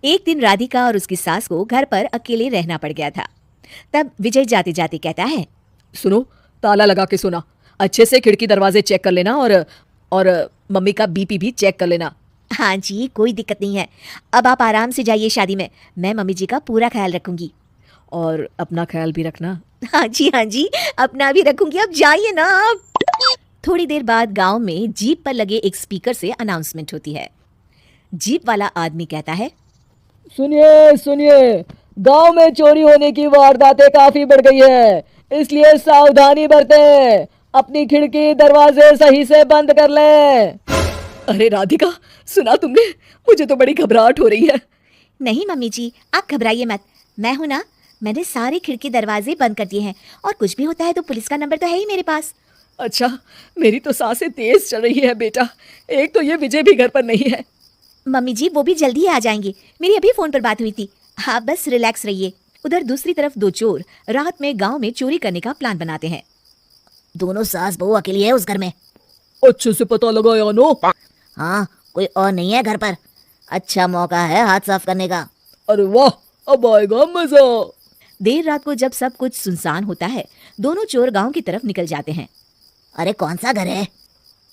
एक दिन राधिका और उसकी सास को घर पर अकेले रहना पड़ गया था। तब विजय जाते जाते कहता है, सुनो, ताला लगा के सोना, अच्छे से खिड़की दरवाजे चेक कर लेना और मम्मी का बीपी भी चेक कर लेना। हाँ जी, कोई दिक्कत नहीं है। अब आप आराम से जाइए शादी में, मैं मम्मी जी का पूरा ख्याल रखूंगी। और अपना ख्याल भी रखना। हाँ जी, अपना भी रखूंगी। अब जाइए ना आप। थोड़ी देर बाद गांव में जीप पर लगे एक स्पीकर से अनाउंसमेंट होती है। जीप वाला आदमी कहता है, सुनिए सुनिए, गांव में चोरी होने की वारदातें काफी बढ़ गई है, इसलिए सावधानी बरतें। अपनी खिड़की दरवाजे सही से बंद कर लें। अरे राधिका, सुना तुमने? मुझे तो बड़ी घबराहट हो रही है। नहीं मम्मी जी, आप घबराइए मत, मैं हूं ना। मैंने सारे खिड़की दरवाजे बंद कर दिए हैं, और कुछ भी होता है तो पुलिस का नंबर तो है ही मेरे पास। अच्छा, मेरी तो सांसें तेज चल रही है बेटा। एक तो ये विजय भी घर पर नहीं है। मम्मी जी, वो भी जल्दी ही आ जाएंगे। मेरी अभी फोन पर बात हुई थी। आप बस रिलैक्स रहिए। उधर दूसरी तरफ दो चोर रात में गांव में चोरी करने का प्लान बनाते हैं। दोनों सास बहू अकेली है उस घर में। अच्छे से पता लगा यानो। हाँ, कोई और नहीं है घर पर। अच्छा मौका है हाथ साफ करने का। अरे वाह, अब आएगा मजा। देर रात को जब सब कुछ सुनसान होता है, दोनों चोर गांव की तरफ निकल जाते हैं। अरे कौन सा घर है?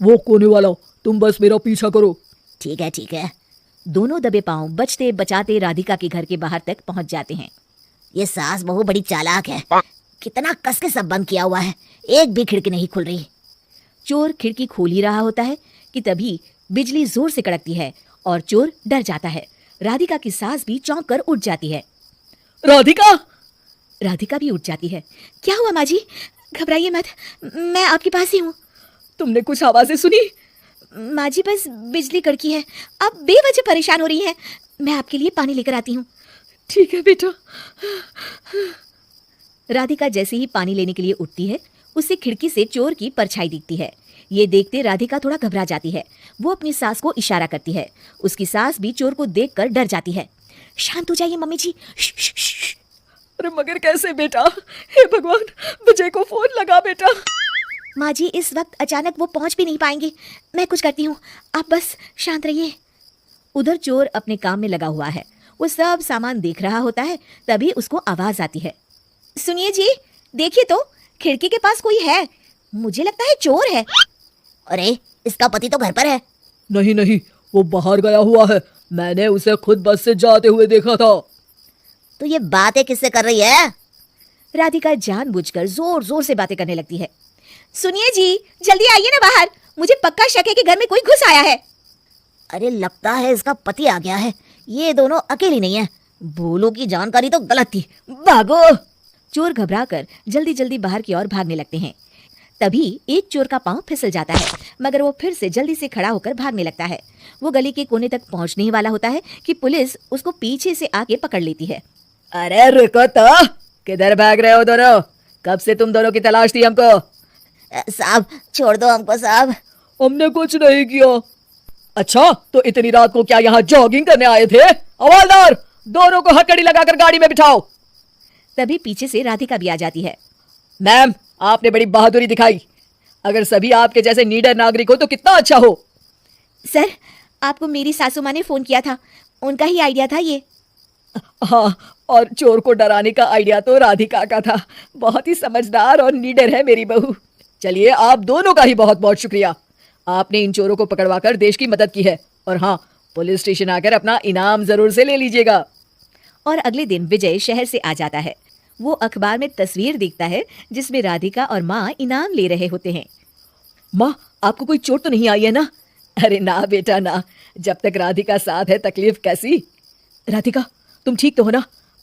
वो कोने वाला, तुम बस मेरा पीछा करो। ठीक है। दोनों दबे पांव बचते बचाते राधिका के घर के बाहर तक पहुंच जाते हैं। ये सास बहू बड़ी चालाक है, कितना कस के सब बंद किया हुआ है, एक भी खिड़की नहीं खुल रही। चोर खिड़की खोल ही रहा होता है कि तभी बिजली जोर से कड़कती है और चोर डर जाता है। राधिका की सास भी चौंक कर उठ जाती है। राधिका भी उठ जाती है। क्या हुआ माँ जी? घबराइए मत, मैं आपके पास ही हूँ। तुमने कुछ आवाजें सुनी? माँ जी, बस बिजली कड़की है। आप बेवजह परेशान हो रही हैं। मैं आपके लिए पानी लेकर आती हूँ। ठीक है बेटा। राधिका जैसे ही पानी लेने के लिए उठती है, उसे खिड़की से चोर की परछाई दिखती है। ये देखते राधिका थोड़ा घबरा जाती है। वो अपनी सास को इशारा करती है। उसकी सास भी चोर को देखकर डर जाती है। शांत हो जाइए मम्मी जी। अरे मगर कैसे बेटा? हे भगवान, विजय को फोन लगा बेटा। माँ जी, इस वक्त अचानक वो पहुंच भी नहीं पाएंगे। मैं कुछ करती हूँ, आप बस शांत रहिए। उधर चोर अपने काम में लगा हुआ है। वो सब सामान देख रहा होता है। तभी उसको आवाज आती है, सुनिए जी, देखिए तो खिड़की के पास कोई है। मुझे लगता है चोर है। अरे, इसका पति तो घर पर है। नहीं, वो बाहर गया हुआ है। मैंने उसे खुद बस से जाते हुए देखा था। तो ये बातें किससे कर रही है? राधिका जानबूझकर जोर जोर से बातें करने लगती है। सुनिए जी, जल्दी आइए ना बाहर, मुझे पक्का शक है कि घर में कोई घुस आया है। अरे, लगता है इसका पति आ गया है। ये दोनों अकेली नहीं है। भोलू की जानकारी तो गलत थी। भागो। चोर घबराकर जल्दी जल्दी बाहर की ओर भागने लगते हैं। तभी एक चोर का पांव फिसल जाता है, मगर वो फिर से जल्दी से खड़ा होकर भागने लगता है। वो गली के कोने तक पहुंचने ही वाला होता है कि पुलिस उसको पीछे से आके पकड़ लेती है। अरे रुको तो, किधर भाग रहे हो दोनों? कब से तुम दोनों की तलाश थी हमको? साहब, छोड़ दो हमको साहब। हमने कुछ नहीं किया। अच्छा, तो इतनी रात को क्या यहाँ जॉगिंग करने आए थे? हवलदार, दोनों को हथकड़ी लगाकर गाड़ी में बिठाओ। तभी पीछे से राधिका भी आ जाती है। मैम, आपने बड़ी बहादुरी दिखाई। अगर सभी आपके जैसे नीडर नागरिक हो तो कितना अच्छा हो। सर, आपको मेरी सासू माँ ने फोन किया था, उनका ही आइडिया था ये। हाँ, और चोर को डराने का आइडिया तो राधिका का था। बहुत ही समझदार और नीडर है मेरी बहू। चलिए, आप दोनों का ही बहुत बहुत शुक्रिया। आपने इन चोरों को पकड़वाकर देश की मदद की है। और हाँ, पुलिस स्टेशन आकर अपना इनाम जरूर से ले लीजिएगा। और अगले दिन विजय शहर से आ जाता है। वो अखबार में तस्वीर देखता है जिसमें राधिका और माँ इनाम ले रहे होते हैं। माँ, आपको कोई चोट तो नहीं आई है ना? अरे ना बेटा ना, जब तक राधिका साथ है तकलीफ कैसी। राधिका, तुम ठीक तो हो ना?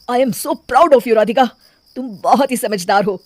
I am so proud of you Radhika, तुम बहुत ही समझदार हो।